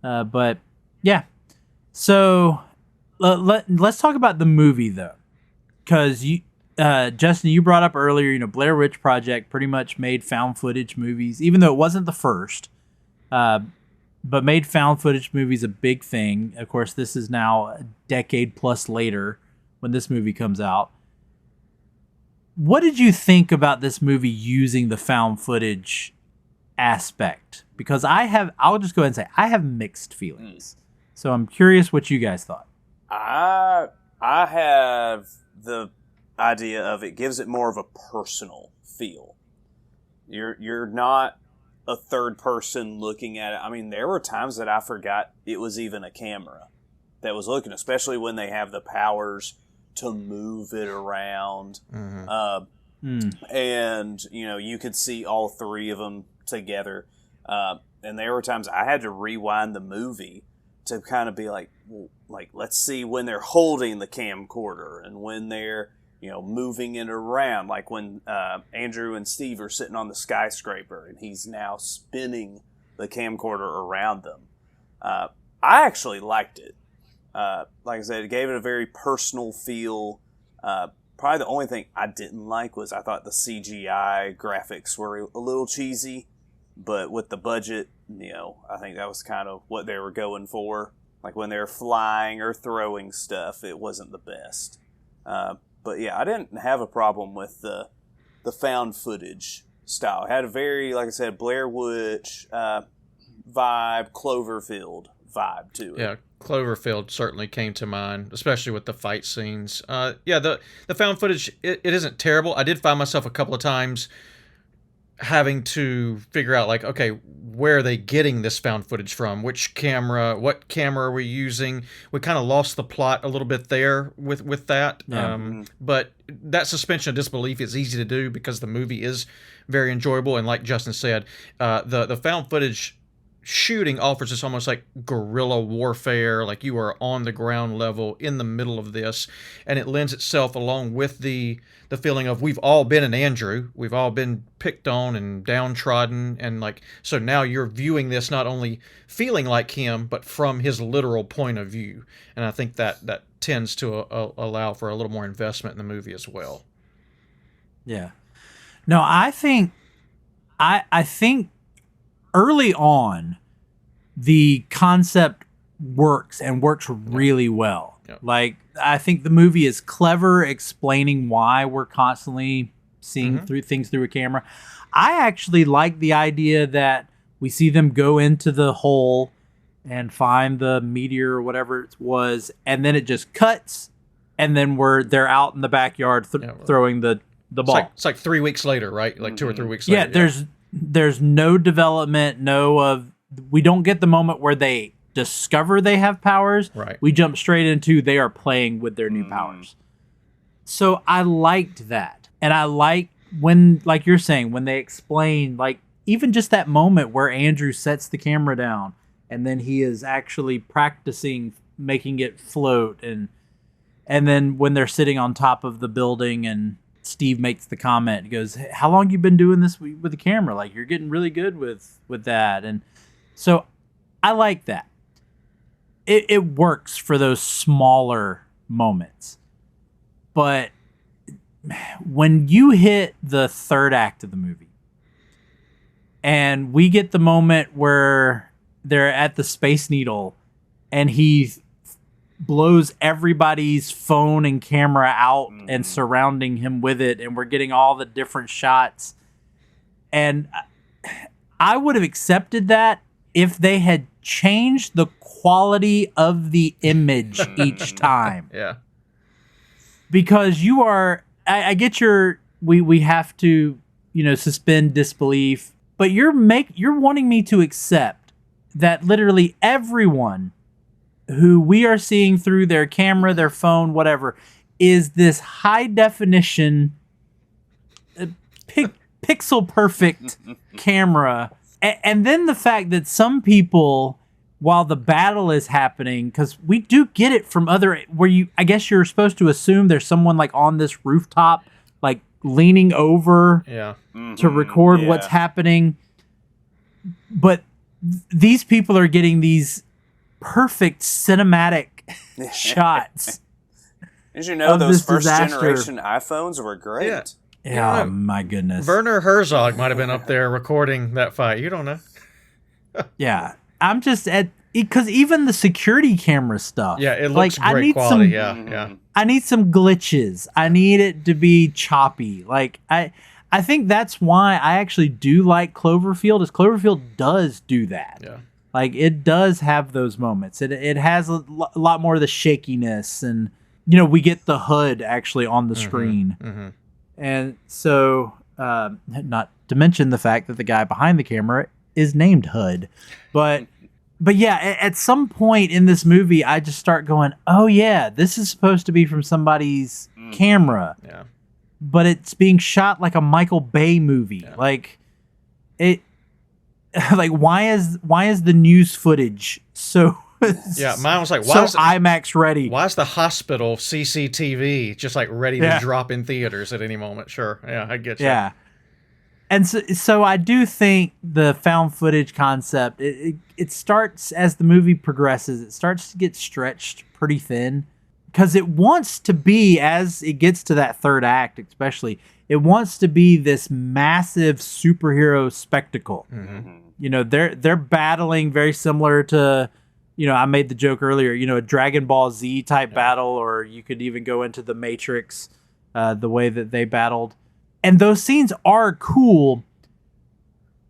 S1: But yeah, so let's talk about the movie though, because Justin, you brought up earlier, Blair Witch Project pretty much made found footage movies, even though it wasn't the first, but made found footage movies a big thing. Of course, this is now a decade plus later when this movie comes out. What did you think about this movie using the found footage aspect? Because I'll just go ahead and say I have mixed feelings. So I'm curious what you guys thought.
S3: I have the idea of it gives it more of a personal feel. You're not a third person looking at it. I mean, there were times that I forgot it was even a camera that was looking, especially when they have the powers to move it around. And, you could see all three of them together. And there were times I had to rewind the movie to kind of be like, well, let's see when they're holding the camcorder and when they're, moving it around. Like when Andrew and Steve are sitting on the skyscraper and he's now spinning the camcorder around them. I actually liked it. Like I said, it gave it a very personal feel. Probably the only thing I didn't like was I thought the CGI graphics were a little cheesy. But with the budget, I think that was kind of what they were going for. Like when they were flying or throwing stuff, it wasn't the best. But yeah, I didn't have a problem with the found footage style. It had a very, like I said, Blair Witch vibe, Cloverfield vibe to it.
S4: Yeah, Cloverfield certainly came to mind, especially with the fight scenes. The found footage, it isn't terrible. I did find myself a couple of times having to figure out, like, okay, where are they getting this found footage from? What camera are we using? We kind of lost the plot a little bit there with that.
S1: Yeah.
S4: But that suspension of disbelief is easy to do because the movie is very enjoyable. And like Justin said, the found footage shooting offers us almost like guerrilla warfare, like you are on the ground level in the middle of this, and it lends itself along with the feeling of we've all been an Andrew, we've all been picked on and downtrodden, and like so now you're viewing this not only feeling like him but from his literal point of view, and I think that tends to allow for a little more investment in the movie as well.
S1: Yeah, no, I think early on, the concept works really well.
S4: Yeah.
S1: Like, I think the movie is clever explaining why we're constantly seeing through things through a camera. I actually like the idea that we see them go into the hole and find the meteor or whatever it was, and then it just cuts, and then they're out in the backyard throwing the ball.
S4: It's like 3 weeks later, right? Like 2 or 3 weeks later.
S1: Yeah, there's no development, we don't get the moment where they discover they have powers.
S4: Right.
S1: We jump straight into they are playing with their new powers. So I liked that. And I like when, like you're saying, when they explain, like even just that moment where Andrew sets the camera down and then he is actually practicing making it float, and then when they're sitting on top of the building and Steve makes the comment, he goes, how long you been doing this with the camera? Like, you're getting really good with that. And so I like that. It works for those smaller moments. But when you hit the third act of the movie and we get the moment where they're at the Space Needle and he blows everybody's phone and camera out and surrounding him with it, and we're getting all the different shots. And I would have accepted that if they had changed the quality of the image each time.
S4: Yeah.
S1: Because I get we have to, suspend disbelief, but you're wanting me to accept that literally everyone who we are seeing through their camera, their phone, whatever, is this high definition, pixel perfect camera. And then the fact that some people, while the battle is happening, because we do get it from I guess you're supposed to assume there's someone like on this rooftop, like leaning over to record what's happening. But these people are getting these perfect cinematic shots.
S3: Did you know those first generation iPhones were great?
S1: Yeah. Oh my goodness.
S4: Werner Herzog might have been up there recording that fight. You don't know.
S1: Yeah. I'm just because even the security camera stuff.
S4: Yeah, it looks like, great quality.
S1: I need some glitches. I need it to be choppy. Like I think that's why I actually do like Cloverfield, is Cloverfield does do that.
S4: Yeah.
S1: Like it does have those moments. It has a lot more of the shakiness, and we get the hood actually on the screen.
S4: Mm-hmm.
S1: And so, not to mention the fact that the guy behind the camera is named Hood. But yeah, at some point in this movie, I just start going, oh yeah, this is supposed to be from somebody's camera.
S4: Yeah.
S1: But it's being shot like a Michael Bay movie. Yeah. Like why is the news footage so
S4: mine was like,
S1: why is IMAX ready?
S4: Why is the hospital CCTV just like ready to drop in theaters at any moment? Sure. Yeah, I get you.
S1: Yeah. And so I do think the found footage concept, it starts as the movie progresses, it starts to get stretched pretty thin, because it wants to be, as it gets to that third act especially, it wants to be this massive superhero spectacle. Mm-hmm. They're battling very similar to, I made the joke earlier, a Dragon Ball Z type battle, or you could even go into the Matrix, the way that they battled. And those scenes are cool,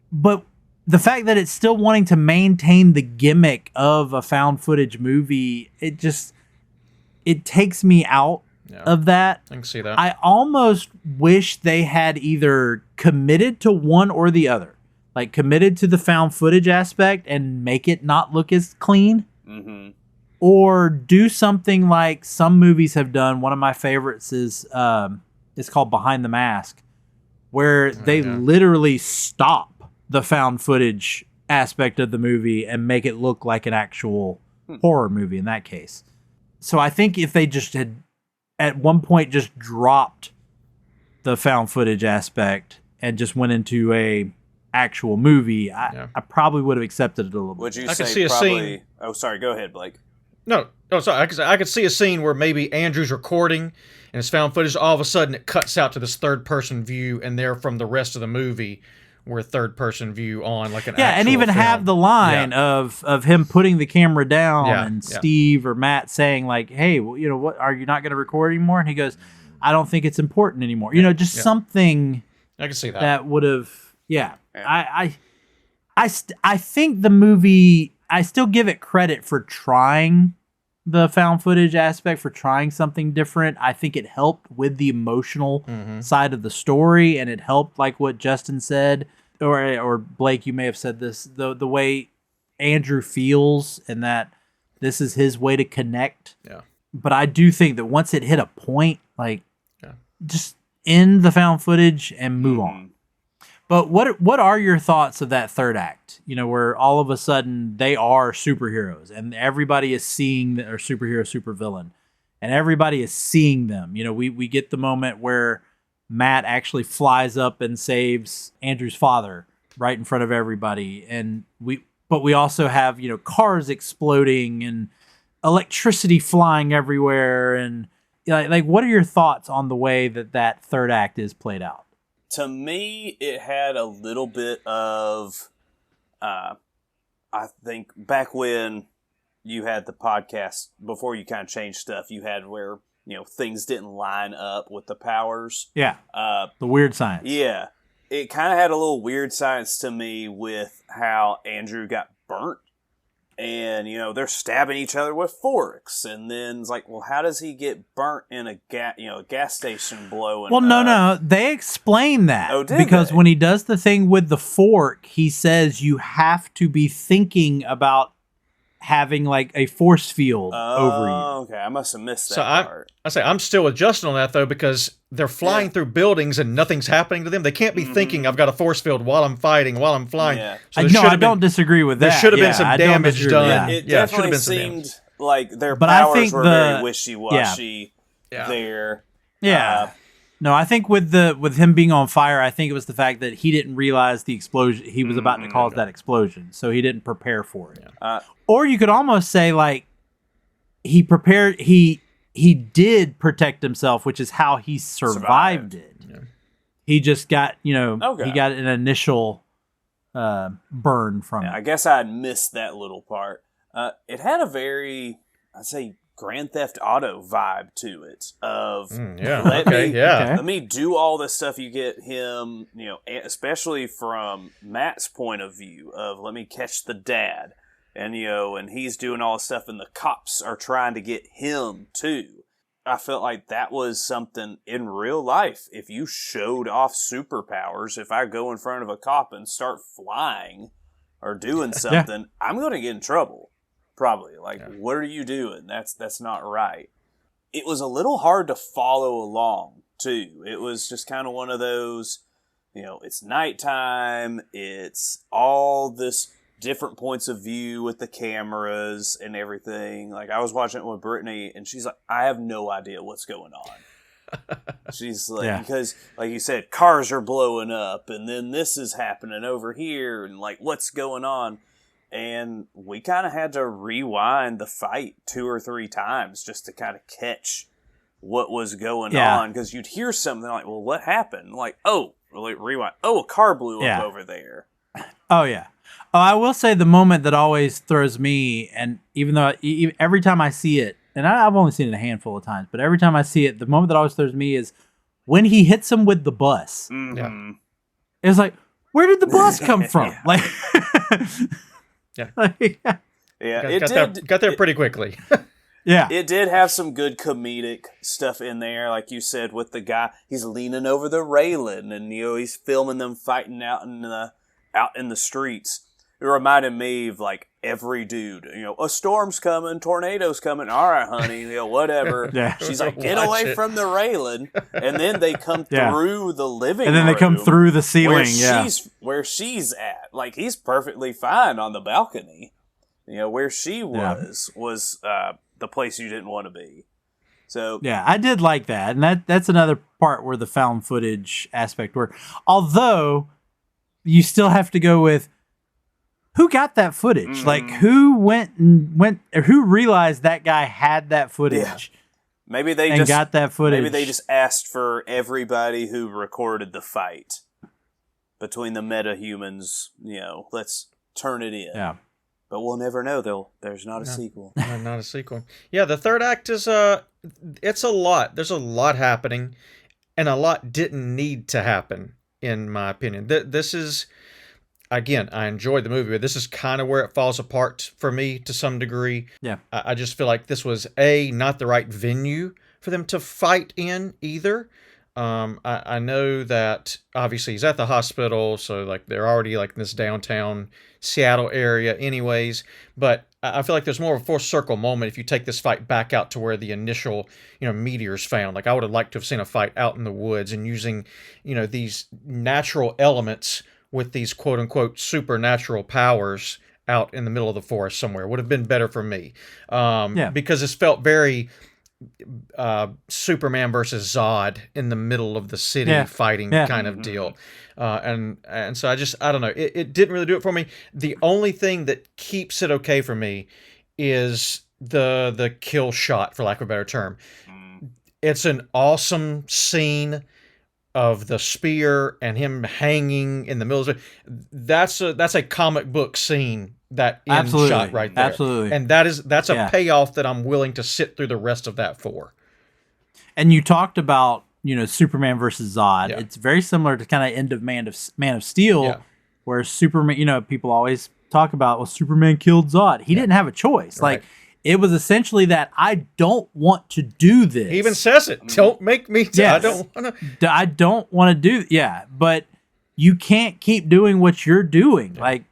S1: but the fact that it's still wanting to maintain the gimmick of a found footage movie, it takes me out of that.
S4: I can see that.
S1: I almost wish they had either committed to one or the other. Like committed to the found footage aspect and make it not look as clean, or do something like some movies have done. One of my favorites is it's called Behind the Mask, where they literally stop the found footage aspect of the movie and make it look like an actual horror movie in that case. So I think if they just had at one point just dropped the found footage aspect and just went into a actual movie, I probably would have accepted it a little bit.
S3: Would you
S4: I
S3: say
S4: could see
S3: probably?
S4: a scene.
S3: Oh, sorry. Go ahead, Blake.
S4: No, sorry. I could see a scene where maybe Andrew's recording and it's found footage. All of a sudden, it cuts out to this third-person view, and they're from the rest of the movie, where third-person view on like an actual
S1: and even
S4: film.
S1: have the line of him putting the camera down and Steve or Matt saying like, "Hey, well, what are you not going to record anymore?" And he goes, "I don't think it's important anymore." Something.
S4: I can see
S1: that would have. Yeah. I think the movie, I still give it credit for trying the found footage aspect, for trying something different. I think it helped with the emotional side of the story, and it helped, like what Justin said, or Blake, you may have said this, the way Andrew feels, and that this is his way to connect.
S4: Yeah.
S1: But I do think that once it hit a point, just end the found footage and move on. But what are your thoughts of that third act? Where all of a sudden they are superheroes and everybody is seeing their superhero, supervillain, and everybody is seeing them. We get the moment where Matt actually flies up and saves Andrew's father right in front of everybody, but we also have cars exploding and electricity flying everywhere, and what are your thoughts on the way that third act is played out?
S3: To me, it had a little bit of, I think back when, you had the podcast before you kind of changed stuff. You had where things didn't line up with the powers.
S1: Yeah, the weird science.
S3: Yeah, it kind of had a little weird science to me with how Andrew got burnt. And, they're stabbing each other with forks. And then it's like, well, how does he get burnt in a gas station blowing
S1: Well, no,
S3: up?
S1: no. They explain that.
S3: Oh, did
S1: because
S3: they?
S1: when he does the thing with the fork, he says you have to be thinking about having like a force field over you.
S3: Okay, I must have missed that
S4: So
S3: part.
S4: I'm still adjusting on that though, because they're flying through buildings and nothing's happening to them. They can't be thinking I've got a force field while I'm fighting, while I'm flying.
S3: Yeah.
S4: So
S1: I don't disagree with that.
S4: There should have been
S1: Yeah,
S4: some
S1: I don't
S4: damage
S1: disagree with
S4: done.
S1: that.
S3: It
S4: Yeah, should
S3: definitely
S4: have been some damage.
S3: seemed like their
S1: But I
S3: powers
S1: think
S3: were very wishy-washy there.
S1: Yeah. No, I think with him being on fire, I think it was the fact that he didn't realize the explosion. He was about to cause that explosion, so he didn't prepare for it. Or you could almost say like he prepared. He did protect himself, which is how he survived it. Yeah. He just got he got an initial burn from it.
S3: I guess I had missed that little part. It had a very, I'd say, Grand Theft Auto vibe to it of let me do all this stuff. You get him, especially from Matt's point of view of let me catch the dad, and and he's doing all this stuff, and the cops are trying to get him too. I felt like that was something in real life. If you showed off superpowers, if I go in front of a cop and start flying or doing something, I'm going to get in trouble. Probably. What are you doing? That's not right. It was a little hard to follow along, too. It was just kind of one of those, it's nighttime, it's all this different points of view with the cameras and everything. Like, I was watching it with Brittany, and she's like, I have no idea what's going on. She's like, because, like you said, cars are blowing up, and then this is happening over here, and, what's going on? And we kind of had to rewind the fight 2 or 3 times just to kind of catch what was going on. Because you'd hear something like, well, what happened? Rewind. Oh, a car blew up over there.
S1: Oh, yeah. Oh, I will say the moment that always throws me, and even though every time I see it, and I've only seen it a handful of times, but every time I see it, the moment that always throws me is when he hits him with the bus.
S3: Mm-hmm.
S1: It's like, where did the bus come from?
S4: Got there pretty quickly.
S1: Yeah.
S3: It did have some good comedic stuff in there, like you said, with the guy. He's leaning over the railing, and he's filming them fighting out in the streets. It reminded me of every dude. A storm's coming, tornado's coming. All right, honey, whatever. She's like, get away from the railing, and then they come through the living room.
S1: And then they come through the ceiling.
S3: Where she's at. He's perfectly fine on the balcony. Where she was the place you didn't want to be. So
S1: yeah, I did like that, and that's another part where the found footage aspect worked. Although you still have to go with who got that footage, who realized that guy had that footage.
S3: Yeah. Maybe they
S1: just got that footage.
S3: Maybe they just asked for everybody who recorded the fight between the metahumans. Let's turn it in.
S1: Yeah.
S3: But we'll never know. There's not a sequel.
S4: Not a sequel. Yeah, the third act is it's a lot. There's a lot happening, and a lot didn't need to happen, in my opinion. This is, again, I enjoyed the movie, but this is kind of where it falls apart for me to some degree.
S1: Yeah.
S4: I just feel like this was not the right venue for them to fight in either. I know that obviously he's at the hospital, so they're already in this downtown Seattle area anyways, but I feel like there's more of a full circle moment if you take this fight back out to where the initial, meteor's found. I would have liked to have seen a fight out in the woods and using, these natural elements with these quote unquote supernatural powers out in the middle of the forest somewhere. Would have been better for me. Because this felt very Superman versus Zod in the middle of the city fighting kind of deal. And so I don't know. It didn't really do it for me. The only thing that keeps it okay for me is the kill shot, for lack of a better term. It's an awesome scene of the spear and him hanging in the middle of it. That's a comic book scene, that end shot right there.
S1: Absolutely.
S4: And that's a payoff that I'm willing to sit through the rest of that for.
S1: And you talked about, Superman versus Zod.
S4: Yeah.
S1: It's very similar to kind of end of Man of Steel, where Superman, people always talk about, well, Superman killed Zod. He didn't have a choice.
S4: Right.
S1: Like, it was essentially that I don't want to do this.
S4: He even says it. Don't make me.
S1: Yes.
S4: I don't want to.
S1: But you can't keep doing what you're doing. Yeah. Like,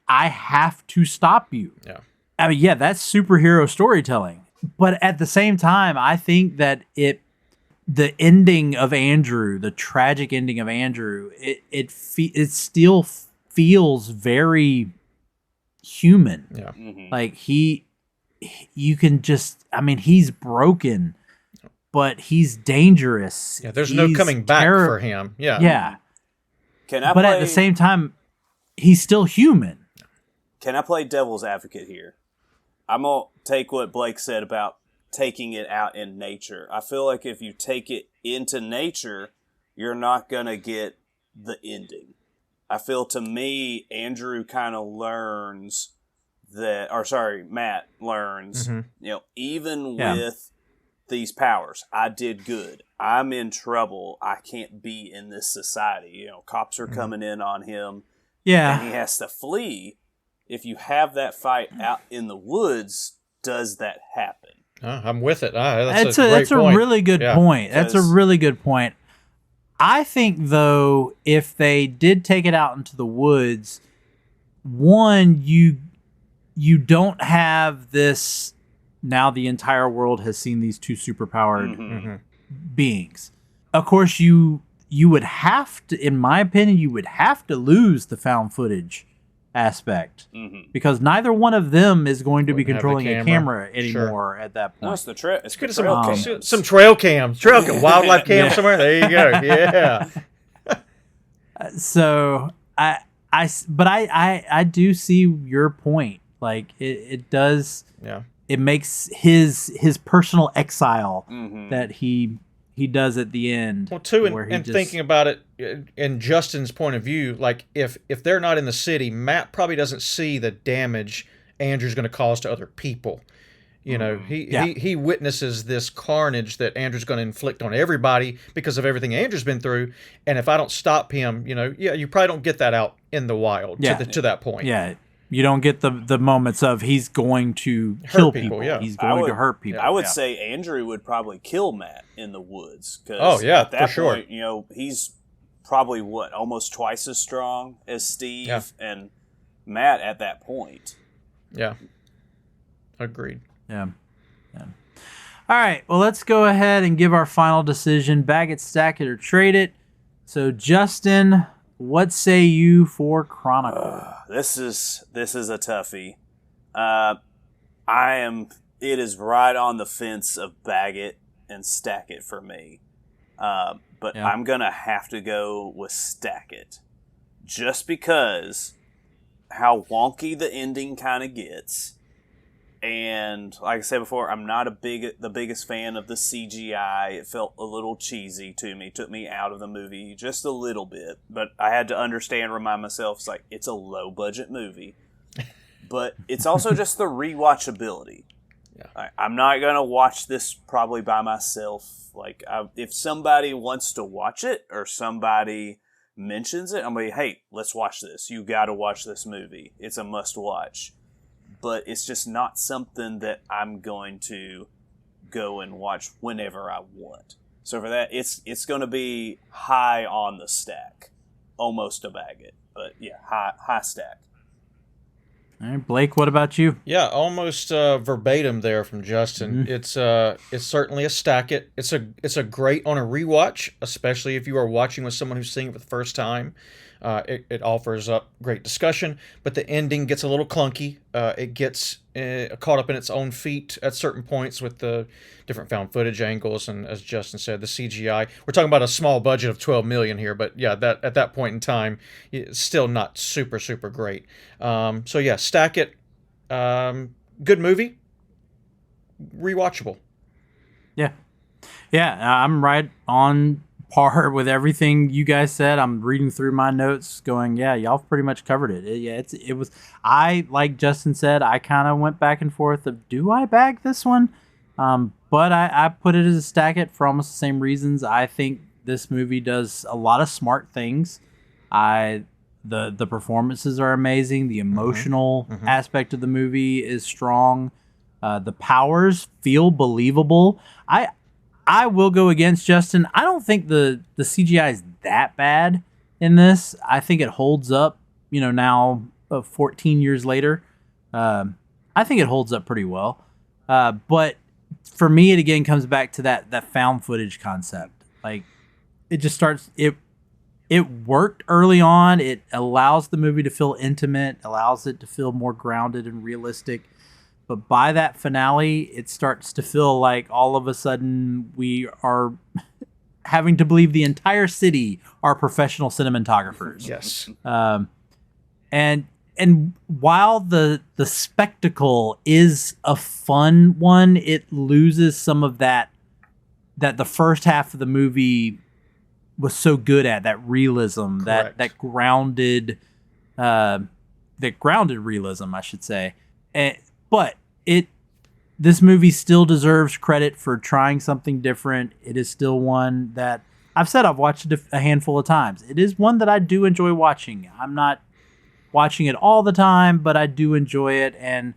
S1: I have to stop you.
S4: Yeah.
S1: I mean, that's superhero storytelling. But at the same time, I think that the ending of Andrew, the tragic ending of Andrew, it still feels very human.
S4: Yeah.
S1: Like you can just, he's broken, but he's dangerous.
S4: Yeah, there's no coming back for him. Yeah.
S1: Yeah. But at the same time, he's still human.
S3: Can I play devil's advocate here? I'm going to take what Blake said about taking it out in nature. I feel like if you take it into nature, you're not going to get the ending. I feel, to me, Andrew kind of learns Matt learns, even with these powers, I did good. I'm in trouble. I can't be in this society. Cops are coming in on him.
S1: Yeah.
S3: And he has to flee. If you have that fight out in the woods, does that happen?
S4: I'm with it. That's
S1: a really good point. That's a really good point. I think, though, if they did take it out into the woods, one, you don't have this, now the entire world has seen these two superpowered beings. Of course, you would have to, in my opinion, you would have to lose the found footage aspect, because neither one of them is going to be controlling a camera anymore at that point.
S3: No, it's the trail. It's good.
S4: Some trail cams, wildlife cam somewhere. There you go. Yeah.
S1: So I do see your point. Like it does. Yeah. It makes his personal exile that he does at the end.
S4: Well, too, and thinking about it in Justin's point of view, like if they're not in the city, Matt probably doesn't see the damage Andrew's going to cause to other people. He witnesses this carnage that Andrew's going to inflict on everybody because of everything Andrew's been through. And if I don't stop him, you probably don't get that out in the wild to that point.
S1: Yeah. You don't get the moments of he's going to kill people.
S4: Yeah.
S1: He's going to hurt people.
S3: I would say Andrew would probably kill Matt in the woods.
S4: At that
S3: point, he's probably almost twice as strong as Steve and Matt at that point.
S4: Yeah. Agreed.
S1: Yeah. All right. Well, let's go ahead and give our final decision. Bag it, stack it, or trade it. So, Justin, what say you for Chronicle?
S3: This is a toughie. It is right on the fence of bag it and stack it for me. But I'm going to have to go with stack it. Just because how wonky the ending kind of gets. And like I said before, I'm not the biggest fan of the CGI. It felt a little cheesy to me. It took me out of the movie just a little bit. But I had to remind myself, it's a low-budget movie. But it's also just the rewatchability. Yeah. I'm not going to watch this probably by myself. If somebody wants to watch it or somebody mentions it, I'm going to be, hey, let's watch this. You got to watch this movie. It's a must-watch. But it's just not something that I'm going to go and watch whenever I want. So for that, it's going to be high on the stack, almost a bag it, but high stack.
S1: All right, Blake, what about you?
S4: Yeah, almost verbatim there from Justin. It's certainly a stack it. It's a great on a rewatch, especially if you are watching with someone who's seeing it for the first time. It offers up great discussion, but the ending gets a little clunky. It gets caught up in its own feet at certain points with the different found footage angles, and as Justin said, the CGI. We're talking about a small budget of $12 million here, but that at that point in time, it's still not super great. Stack it. Good movie. Rewatchable.
S1: Yeah, I'm right on par with everything you guys said. I'm reading through my notes going, yeah, y'all pretty much covered it. It was, I, like Justin said, I kind of went back and forth of, do I bag this one? But I put it as a stack it for almost the same reasons. I think this movie does a lot of smart things. The performances are amazing. The emotional aspect of the movie is strong. The powers feel believable. I will go against Justin. I don't think the CGI is that bad in this. I think it holds up, now 14 years later. I think it holds up pretty well. But for me, it again comes back to that found footage concept. Like, it just starts, it worked early on. It allows the movie to feel intimate, allows it to feel more grounded and realistic. But by that finale, it starts to feel like all of a sudden we are having to believe the entire city are professional cinematographers.
S4: Yes.
S1: And while the spectacle is a fun one, it loses some of that the first half of the movie was so good at, that realism,
S4: Correct.
S1: that grounded realism, I should say. But this movie still deserves credit for trying something different. It is still one that I've said I've watched it a handful of times. It is one that I do enjoy watching. I'm not watching it all the time, but I do enjoy it, and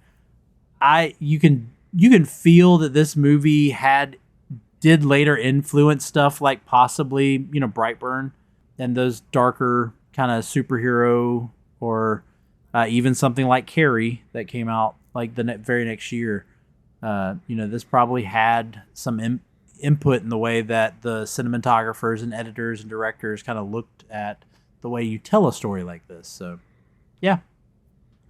S1: you can feel that this movie did later influence stuff like possibly Brightburn and those darker kind of superhero, or even something like Carrie that came out like the very next year. This probably had some input in the way that the cinematographers and editors and directors kind of looked at the way you tell a story like this. So, yeah.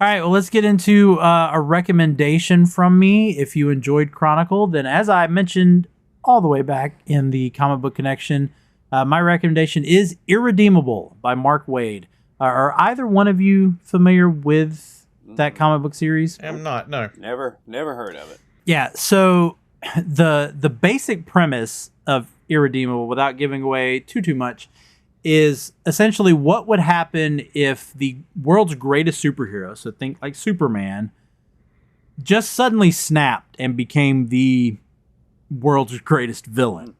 S1: All right, well, let's get into a recommendation from me. If you enjoyed Chronicle, then as I mentioned all the way back in the Comic Book Connection, my recommendation is Irredeemable by Mark Waid. Are either one of you familiar with that comic book series?
S4: I'm not, no.
S3: Never heard of it.
S1: Yeah, so the basic premise of Irredeemable, without giving away too much, is essentially what would happen if the world's greatest superhero, so think like Superman, just suddenly snapped and became the world's greatest villain.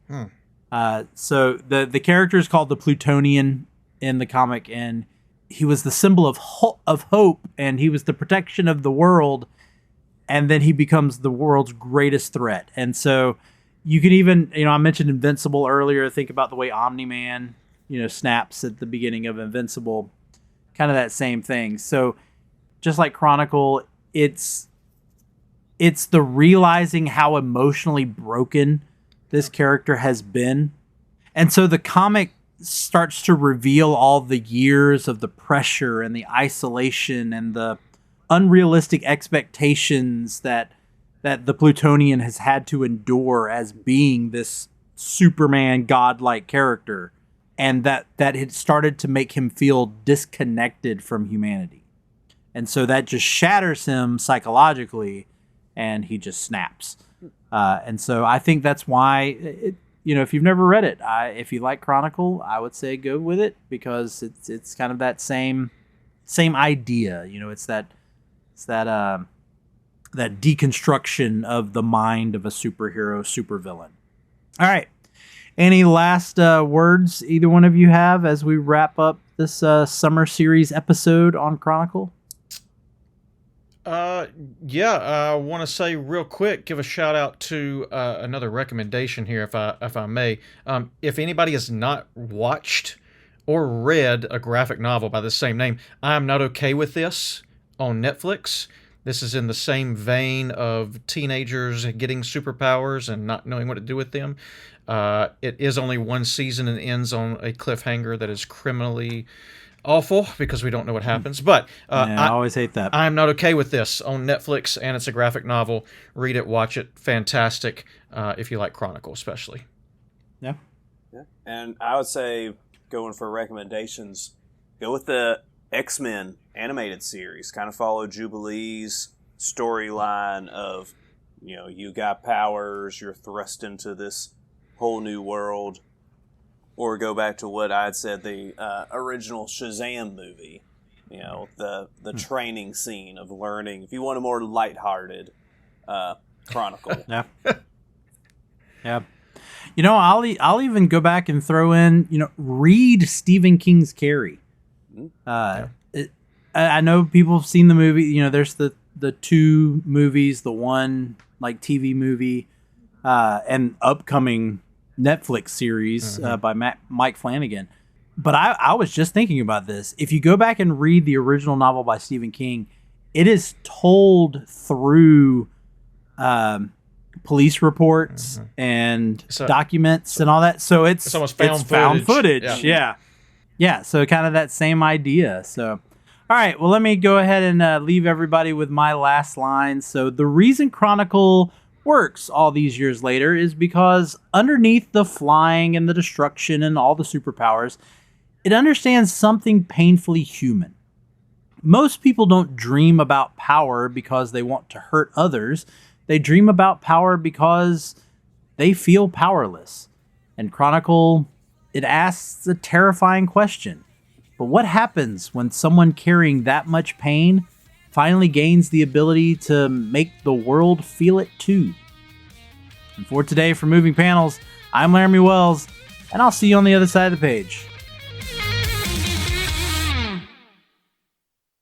S1: So the character is called the Plutonian in the comic, and he was the symbol of hope, and he was the protection of the world, and then he becomes the world's greatest threat. And so you can even, I mentioned Invincible earlier. Think about the way Omni-Man, snaps at the beginning of Invincible, kind of that same thing. So just like Chronicle, it's the realizing how emotionally broken this character has been. And so the comic starts to reveal all the years of the pressure and the isolation and the unrealistic expectations that the Plutonian has had to endure as being this Superman godlike character, and that it started to make him feel disconnected from humanity. And so that just shatters him psychologically, and he just snaps. And so I think that's why, if you've never read it, if you like Chronicle, I would say go with it, because it's kind of that same idea. It's that deconstruction of the mind of a superhero, supervillain. All right. Any last words either one of you have as we wrap up this summer series episode on Chronicle?
S4: I want to say real quick, give a shout out to another recommendation here, if I may. If anybody has not watched or read a graphic novel by the same name, I'm Not Okay With This on Netflix. This is in the same vein of teenagers getting superpowers and not knowing what to do with them. It is only one season and ends on a cliffhanger that is criminally awful because we don't know what happens. But
S1: I always hate that.
S4: I'm Not Okay With This on Netflix, and it's a graphic novel. Read it, watch it. Fantastic if you like Chronicle, especially.
S1: Yeah.
S3: And I would say, going for recommendations, go with the X-Men animated series. Kind of follow Jubilee's storyline of, you got powers, you're thrust into this whole new world. or go back to what I had said, the original Shazam movie. You know, the training scene of learning. If you want a more lighthearted Chronicle.
S1: Yeah. Yeah. You know, I'll even go back and throw in, read Stephen King's Carrie. I know people have seen the movie. There's the 2 movies, the one like TV movie, and upcoming Netflix series by Mike Flanagan. But I was just thinking about this. If you go back and read the original novel by Stephen King, it is told through police reports and documents and all that. So it's
S4: almost
S1: found footage. Yeah. So kind of that same idea. So, all right. Well, let me go ahead and leave everybody with my last line. So the reason Chronicle works all these years later is because underneath the flying and the destruction and all the superpowers, it understands something painfully human. Most people don't dream about power because they want to hurt others. They dream about power because they feel powerless. And Chronicle, it asks a terrifying question. But what happens when someone carrying that much pain finally gains the ability to make the world feel it too? And for today, for Moving Panels, I'm Laramy Wells, and I'll see you on the other side of the page.